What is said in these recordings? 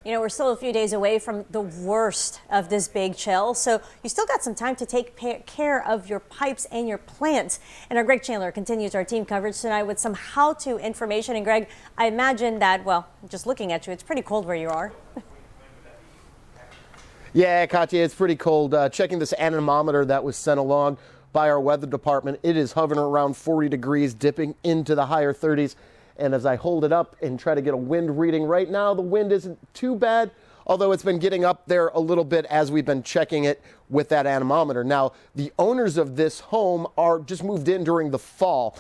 You know, we're still a few days away from the worst of this big chill, so you still got some time to take care of your pipes and your plants. And our Greg Chandler continues our team coverage tonight with some how-to information. And Greg, I imagine that, well, just looking at you, it's pretty cold where you are. Yeah, Katya, it's pretty cold. Checking this anemometer that was sent along by our weather department, it is hovering around 40 degrees, dipping into the higher 30s. And as I hold it up and try to get a wind reading right now, the wind isn't too bad, although it's been getting up there a little bit as we've been checking it with that anemometer. Now, the owners of this home are just moved in during the fall.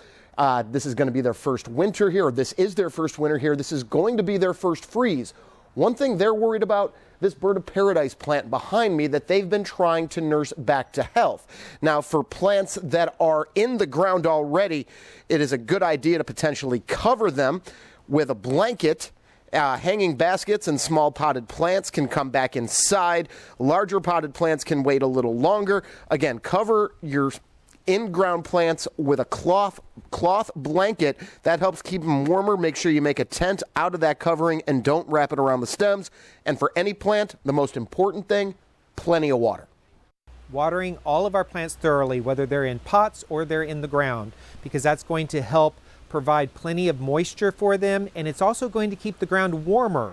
This is going to be their first winter here, or this is their first winter here. This is going to be their first freeze. One thing they're worried about, this bird of paradise plant behind me that they've been trying to nurse back to health. Now, for plants that are in the ground already, it is a good idea to potentially cover them with a blanket. Hanging baskets and small potted plants can come back inside. Larger potted plants can wait a little longer. Again, cover your in-ground plants with a cloth blanket. That helps keep them warmer. Make sure you make a tent out of that covering and don't wrap it around the stems. And for any plant, the most important thing, plenty of water. Watering all of our plants thoroughly, whether they're in pots or they're in the ground, because that's going to help provide plenty of moisture for them, and it's also going to keep the ground warmer.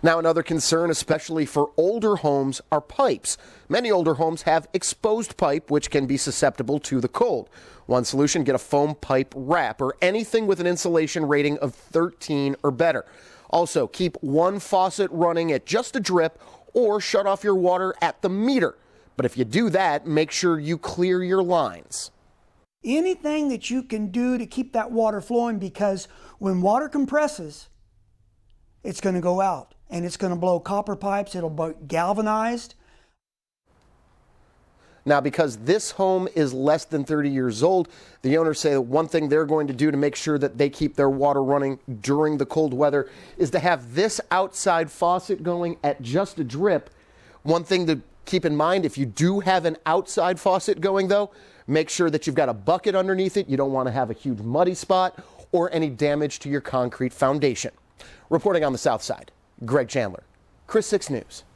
Now, another concern, especially for older homes, are pipes. Many older homes have exposed pipe, which can be susceptible to the cold. One solution, get a foam pipe wrap or anything with an insulation rating of 13 or better. Also, keep one faucet running at just a drip or shut off your water at the meter. But if you do that, make sure you clear your lines. Anything that you can do to keep that water flowing, because when water compresses, it's going to go out. And it's going to blow copper pipes. It'll be galvanized. Now, because this home is less than 30 years old, the owners say that one thing they're going to do to make sure that they keep their water running during the cold weather is to have this outside faucet going at just a drip. One thing to keep in mind, if you do have an outside faucet going, though, make sure that you've got a bucket underneath it. You don't want to have a huge muddy spot or any damage to your concrete foundation. Reporting on the south side, Greg Chandler, KRIS 6 News.